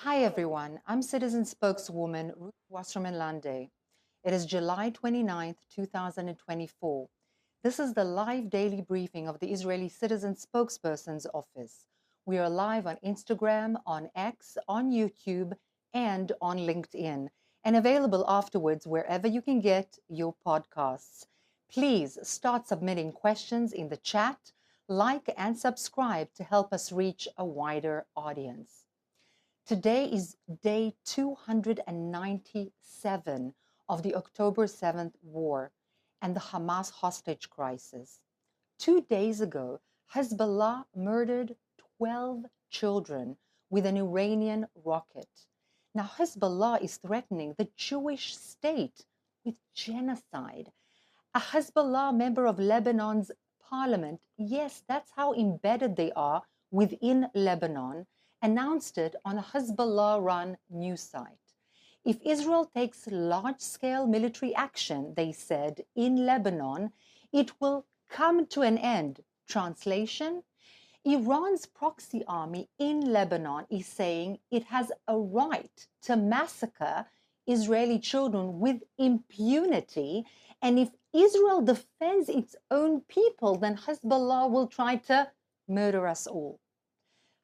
Hi everyone, I'm citizen spokeswoman Ruth Wasserman Lande. It is July 29th, 2024. This is the live daily briefing of the Israeli Citizen Spokespersons Office. We are live on Instagram, on X, on YouTube, and on LinkedIn, and available afterwards wherever you can get your podcasts. Please start submitting questions in the chat, like and subscribe to help us reach a wider audience. Today is day 297 of the October 7th war and the Hamas hostage crisis. 2 days ago, Hezbollah murdered 12 children with an Iranian rocket. Now, Hezbollah is threatening the Jewish state with genocide. A Hezbollah member of Lebanon's parliament, yes, that's how embedded they are within Lebanon, announced it on a Hezbollah-run news site. If Israel takes large-scale military action, they said, in Lebanon, it will come to an end. Translation: Iran's proxy army in Lebanon is saying it has a right to massacre Israeli children with impunity, and if Israel defends its own people, then Hezbollah will try to murder us all.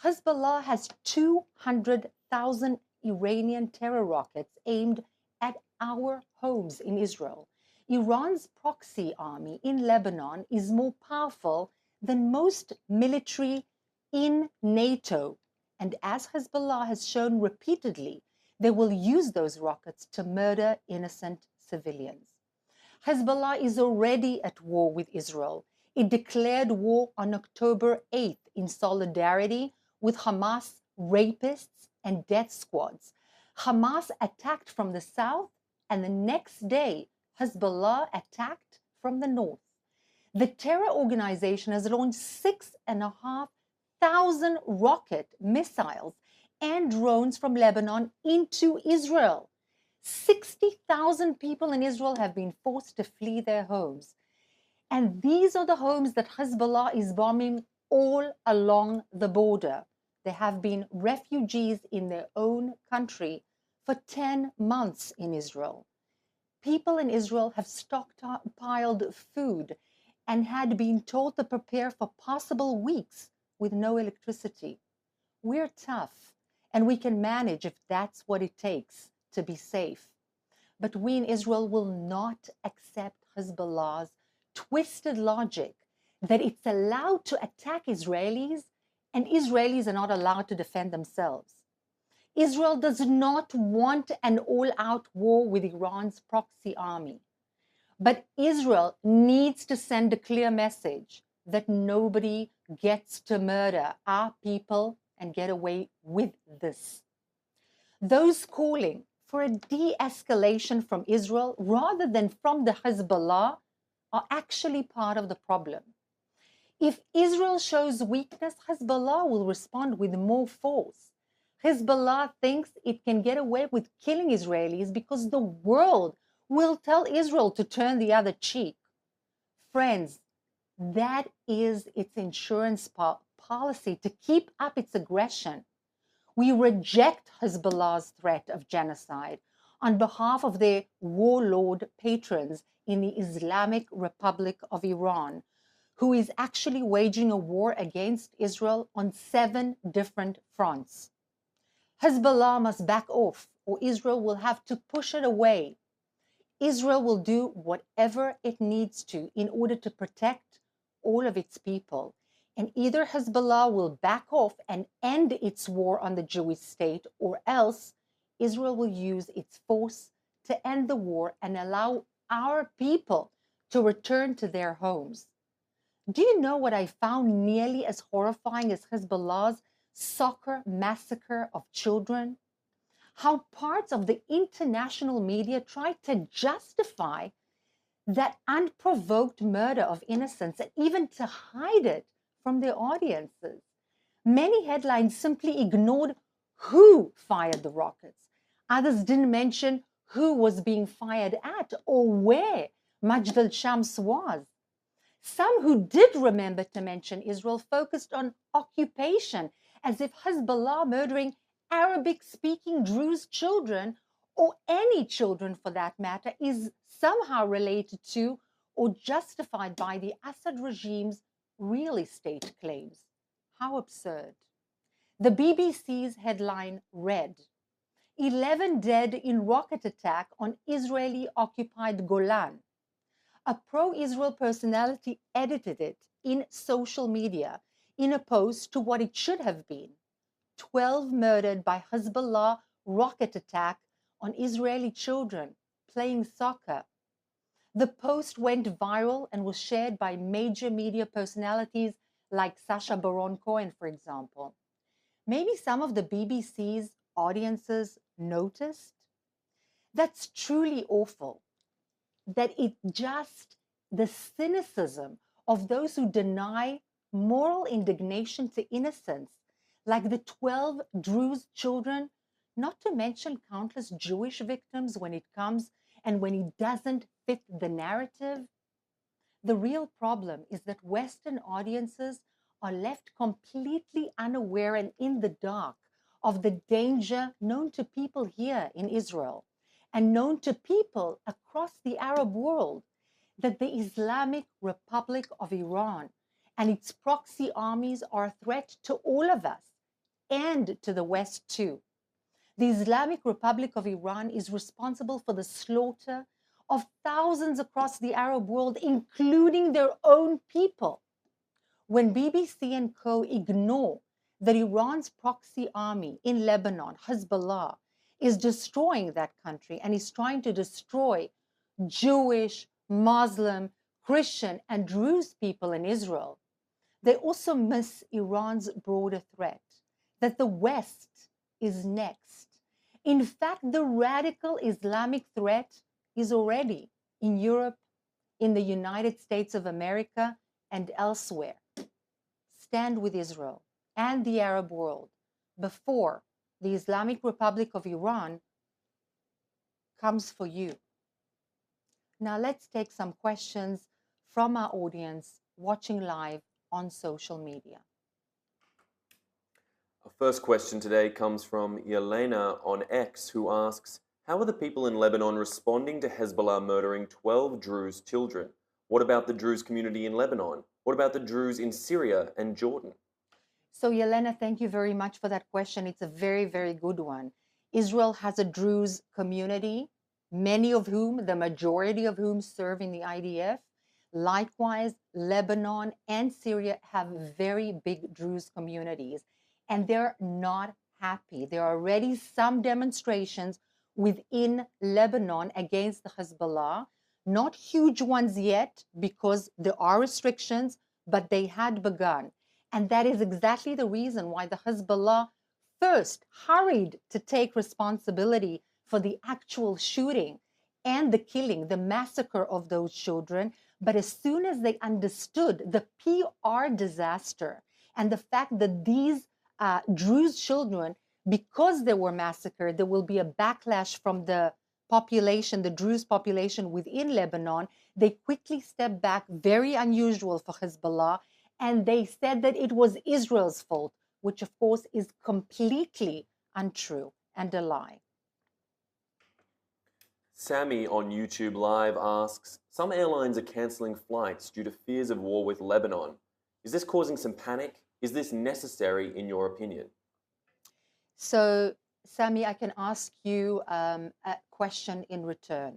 Hezbollah has 200,000 Iranian terror rockets aimed at our homes in Israel. Iran's proxy army in Lebanon is more powerful than most military in NATO. And as Hezbollah has shown repeatedly, they will use those rockets to murder innocent civilians. Hezbollah is already at war with Israel. It declared war on October 8th in solidarity with Hamas rapists and death squads. Hamas attacked from the south, and the next day, Hezbollah attacked from the north. The terror organization has launched 6,500 rocket missiles and drones from Lebanon into Israel. 60,000 people in Israel have been forced to flee their homes. And these are the homes that Hezbollah is bombing all along the border. There have been refugees in their own country for 10 months in Israel. People in Israel have stockpiled food and had been told to prepare for possible weeks with no electricity. We're tough, and we can manage if that's what it takes to be safe. But we in Israel will not accept Hezbollah's twisted logic that it's allowed to attack Israelis and Israelis are not allowed to defend themselves. Israel does not want an all-out war with Iran's proxy army. But Israel needs to send a clear message that nobody gets to murder our people and get away with this. Those calling for a de-escalation from Israel rather than from the Hezbollah are actually part of the problem. If Israel shows weakness, Hezbollah will respond with more force. Hezbollah thinks it can get away with killing Israelis because the world will tell Israel to turn the other cheek. Friends, that is its insurance policy to keep up its aggression. We reject Hezbollah's threat of genocide on behalf of their warlord patrons in the Islamic Republic of Iran, who is actually waging a war against Israel on 7 different fronts. Hezbollah must back off, or Israel will have to push it away. Israel will do whatever it needs to in order to protect all of its people. And either Hezbollah will back off and end its war on the Jewish state, or else Israel will use its force to end the war and allow our people to return to their homes. Do you know what I found nearly as horrifying as Hezbollah's soccer massacre of children? How parts of the international media tried to justify that unprovoked murder of innocents and even to hide it from their audiences. Many headlines simply ignored who fired the rockets. Others didn't mention who was being fired at or where Majd al-Shams was. Some who did remember to mention Israel focused on occupation, as if Hezbollah murdering Arabic-speaking Druze children, or any children for that matter, is somehow related to or justified by the Assad regime's real estate claims. How absurd. The BBC's headline read, 11 dead in rocket attack on Israeli-occupied Golan. A pro-Israel personality edited it in social media in opposed to what it should have been. 12 murdered by Hezbollah rocket attack on Israeli children playing soccer. The post went viral and was shared by major media personalities like Sacha Baron Cohen, for example. Maybe some of the BBC's audiences noticed. That's truly awful. That it just, the cynicism of those who deny moral indignation to innocence, like the 12 Druze children, not to mention countless Jewish victims when it comes and when it doesn't fit the narrative. The real problem is that Western audiences are left completely unaware and in the dark of the danger known to people here in Israel and known to people across the Arab world, that the Islamic Republic of Iran and its proxy armies are a threat to all of us and to the West too. The Islamic Republic of Iran is responsible for the slaughter of thousands across the Arab world, including their own people. When BBC and co ignore that Iran's proxy army in Lebanon, Hezbollah, is destroying that country and is trying to destroy Jewish, Muslim, Christian, and Druze people in Israel, they also miss Iran's broader threat, that the West is next. In fact, the radical Islamic threat is already in Europe, in the United States of America, and elsewhere. Stand with Israel and the Arab world before the Islamic Republic of Iran comes for you. Now let's take some questions from our audience watching live on social media. Our first question today comes from Yelena on X, who asks, how are the people in Lebanon responding to Hezbollah murdering 12 Druze children? What about the Druze community in Lebanon? What about the Druze in Syria and Jordan? So Yelena, thank you very much for that question. It's a very, very good one. Israel has a Druze community, many of whom, the majority of whom serve in the IDF. Likewise, Lebanon and Syria have very big Druze communities, and they're not happy. There are already some demonstrations within Lebanon against the Hezbollah, not huge ones yet because there are restrictions, but they had begun. And that is exactly the reason why the Hezbollah first hurried to take responsibility for the actual shooting and the killing, the massacre of those children. But as soon as they understood the PR disaster and the fact that these Druze children, because they were massacred, there will be a backlash from the population, the Druze population within Lebanon, they quickly stepped back, very unusual for Hezbollah, and they said that it was Israel's fault, which of course is completely untrue and a lie. Sammy on YouTube Live asks, some airlines are cancelling flights due to fears of war with Lebanon. Is this causing some panic? Is this necessary in your opinion? So, Sammy, I can ask you a question in return.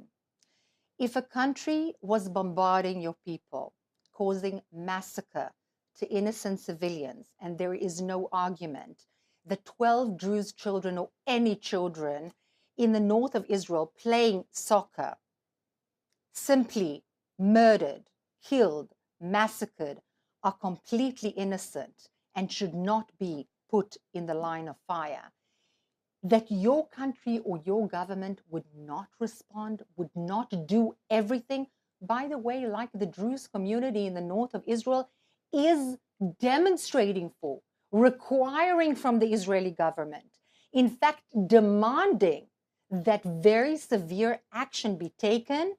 If a country was bombarding your people, causing massacre to innocent civilians, and there is no argument that 12 Druze children or any children in the north of Israel playing soccer, simply murdered, killed, massacred, are completely innocent and should not be put in the line of fire, that your country or your government would not respond, would not do everything, by the way, like the Druze community in the north of Israel is demonstrating for, requiring from the Israeli government, in fact, demanding that very severe action be taken,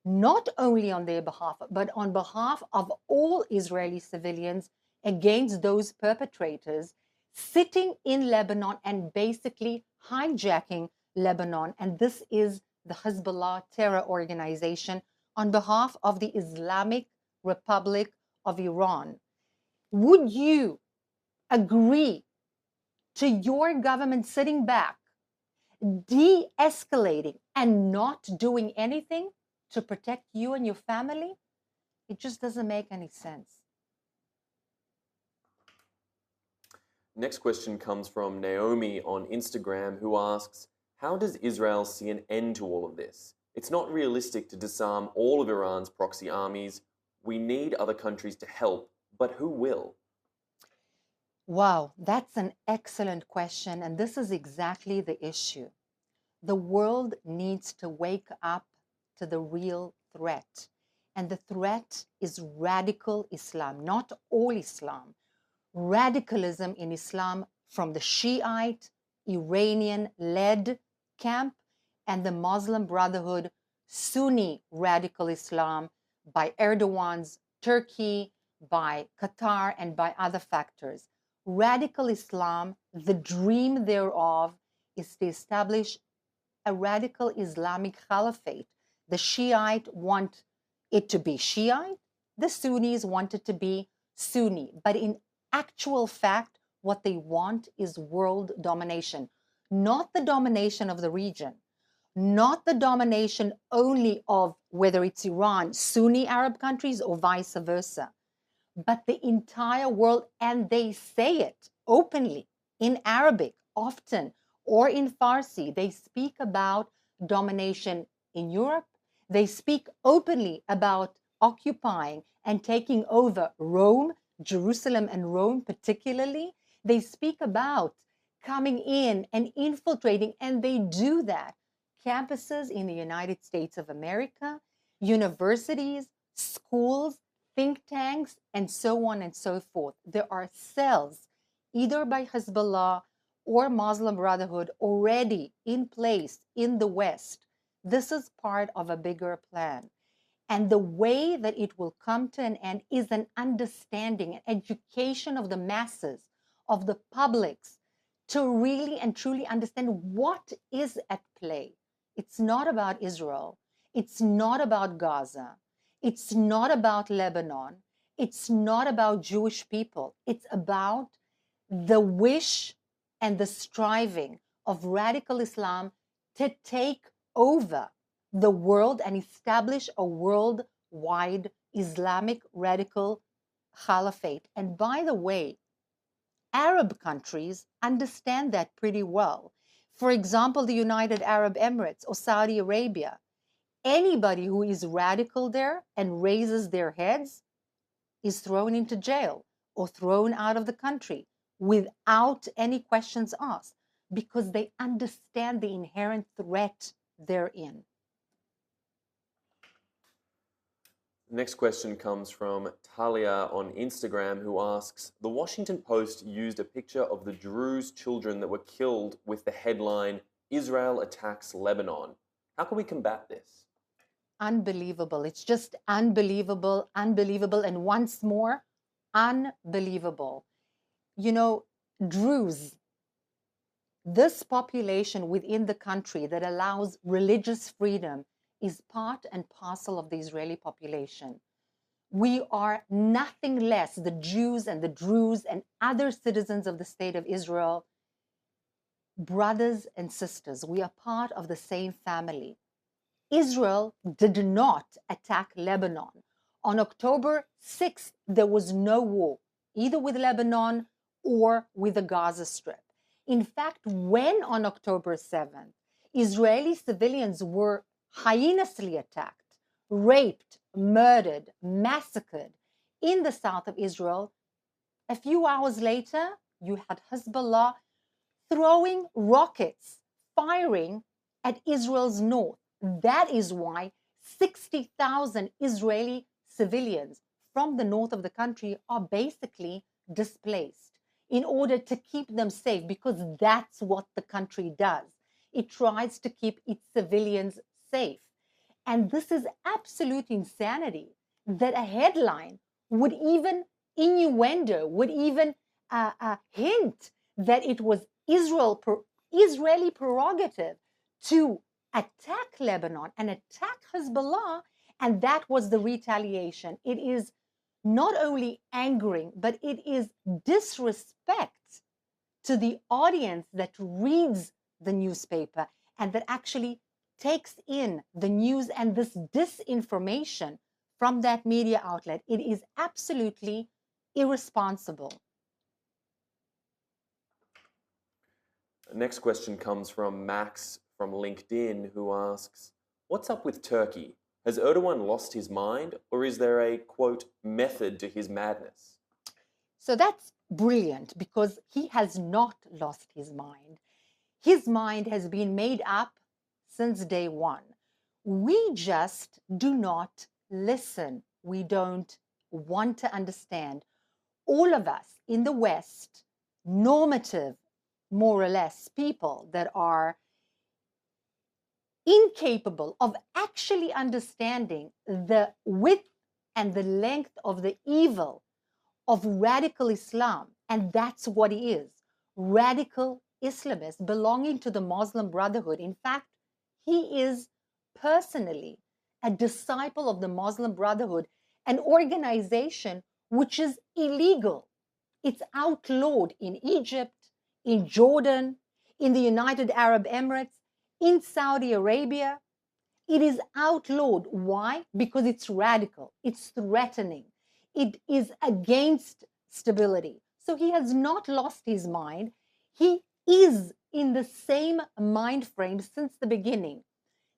not only on their behalf, but on behalf of all Israeli civilians against those perpetrators, sitting in Lebanon and basically hijacking Lebanon. And this is the Hezbollah terror organization on behalf of the Islamic Republic of Iran. Would you agree to your government sitting back, de-escalating, and not doing anything to protect you and your family? It just doesn't make any sense. Next question comes from Naomi on Instagram, who asks, how does Israel see an end to all of this? It's not realistic to disarm all of Iran's proxy armies. We need other countries to help, but who will? Wow, that's an excellent question. And this is exactly the issue. The world needs to wake up to the real threat. And the threat is radical Islam, not all Islam. Radicalism in Islam from the Shiite, Iranian-led camp and the Muslim Brotherhood, Sunni radical Islam by Erdogan's Turkey, by Qatar, and by other factors. Radical Islam, the dream thereof is to establish a radical Islamic caliphate. The Shiite want it to be Shiite, the Sunnis want it to be Sunni. But in actual fact, what they want is world domination, not the domination of the region, not the domination only of whether it's Iran, Sunni Arab countries, or vice versa, but the entire world. And they say it openly in Arabic often, or in Farsi. They speak about domination in Europe. They speak openly about occupying and taking over Rome, Jerusalem and Rome particularly. They speak about coming in and infiltrating, and they do that. Campuses in the United States of America, universities, schools, think tanks, and so on and so forth. There are cells, either by Hezbollah or Muslim Brotherhood, already in place in the West. This is part of a bigger plan. And the way that it will come to an end is an understanding, an education of the masses, of the publics, to really and truly understand what is at play. It's not about Israel. It's not about Gaza. It's not about Lebanon. It's not about Jewish people. It's about the wish and the striving of radical Islam to take over the world and establish a worldwide Islamic radical caliphate. And by the way, Arab countries understand that pretty well. For example, the United Arab Emirates or Saudi Arabia. Anybody who is radical there and raises their heads is thrown into jail or thrown out of the country without any questions asked, because they understand the inherent threat therein. Next question comes from Talia on Instagram, who asks, the Washington Post used a picture of the Druze children that were killed with the headline, Israel attacks Lebanon. How can we combat this? Unbelievable. It's just unbelievable, unbelievable, and once more, unbelievable. You know, Druze, this population within the country that allows religious freedom, is part and parcel of the Israeli population. We are nothing less, the Jews and the Druze and other citizens of the state of Israel, brothers and sisters. We are part of the same family. Israel did not attack Lebanon. On October 6th, there was no war, either with Lebanon or with the Gaza Strip. In fact, when on October 7th, Israeli civilians were heinously attacked, raped, murdered, massacred in the south of Israel, a few hours later, you had Hezbollah throwing rockets, firing at Israel's north. That is why 60,000 Israeli civilians from the north of the country are basically displaced in order to keep them safe, because that's what the country does. It tries to keep its civilians safe. And this is absolute insanity that a headline would even innuendo, would even hint that it was Israeli prerogative to attack Lebanon and attack Hezbollah, and that was the retaliation. It is not only angering, but it is disrespect to the audience that reads the newspaper and that actually takes in the news and this disinformation from that media outlet. It is absolutely irresponsible. Next question comes from Max from LinkedIn, who asks, what's up with Turkey? Has Erdogan lost his mind, or is there a, quote, method to his madness? So that's brilliant, because he has not lost his mind. His mind has been made up since day one. We just do not listen. We don't want to understand. All of us in the West, normative, more or less, people that are incapable of actually understanding the width and the length of the evil of radical Islam. And that's what he is, radical Islamist belonging to the Muslim Brotherhood. In fact, he is personally a disciple of the Muslim Brotherhood, an organization which is illegal. It's outlawed in Egypt, in Jordan, in the United Arab Emirates, in Saudi Arabia. It is outlawed. Why? Because it's radical, it's threatening, it is against stability. So he has not lost his mind. He is in the same mind frame since the beginning.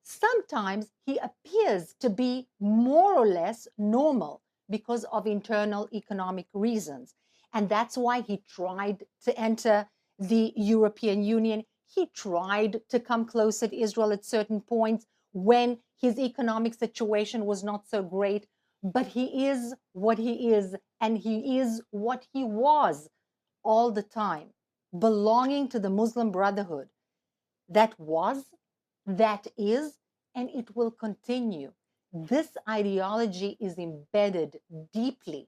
Sometimes he appears to be more or less normal because of internal economic reasons. And that's why he tried to enter the European Union. He tried to come closer to Israel at certain points when his economic situation was not so great. But he is what he is, and he is what he was all the time, belonging to the Muslim Brotherhood. That was, that is, and it will continue. This ideology is embedded deeply,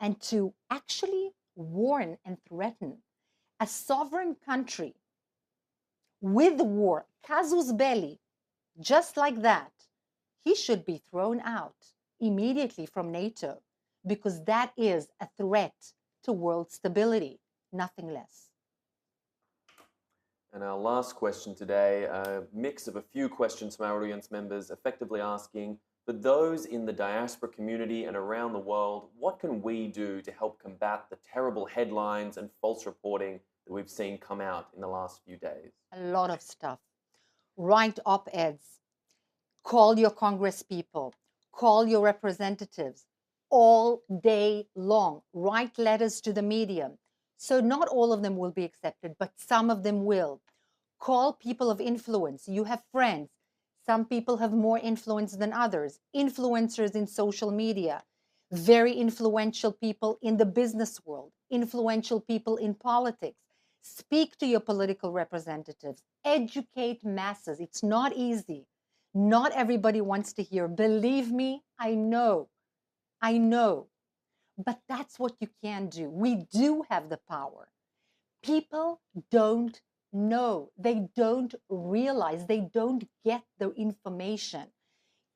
and to actually warn and threaten a sovereign country with war, casus belli, just like that, he should be thrown out immediately from NATO, because that is a threat to world stability, nothing less. And our last question today, a mix of a few questions from our audience members, effectively asking, for those in the diaspora community and around the world, what can we do to help combat the terrible headlines and false reporting that we've seen come out in the last few days? A lot of stuff. Write op-eds, call your Congress people, call your representatives all day long. Write letters to the media. So not all of them will be accepted, but some of them will. Call people of influence. You have friends. Some people have more influence than others. Influencers in social media, very influential people in the business world, influential people in politics. Speak to your political representatives. Educate masses. It's not easy. Not everybody wants to hear. Believe me, I know. But that's what you can do. We do have the power. People don't know. They don't realize. They don't get the information.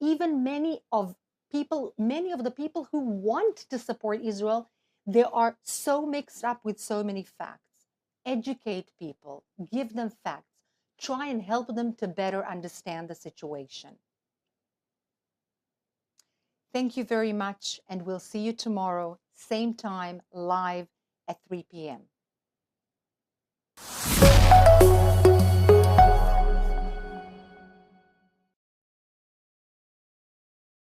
Even many of the people who want to support Israel, they are so mixed up with so many facts. Educate people. Give them facts. Try and help them to better understand the situation. Thank you very much, and we'll see you tomorrow, same time, live at 3 p.m.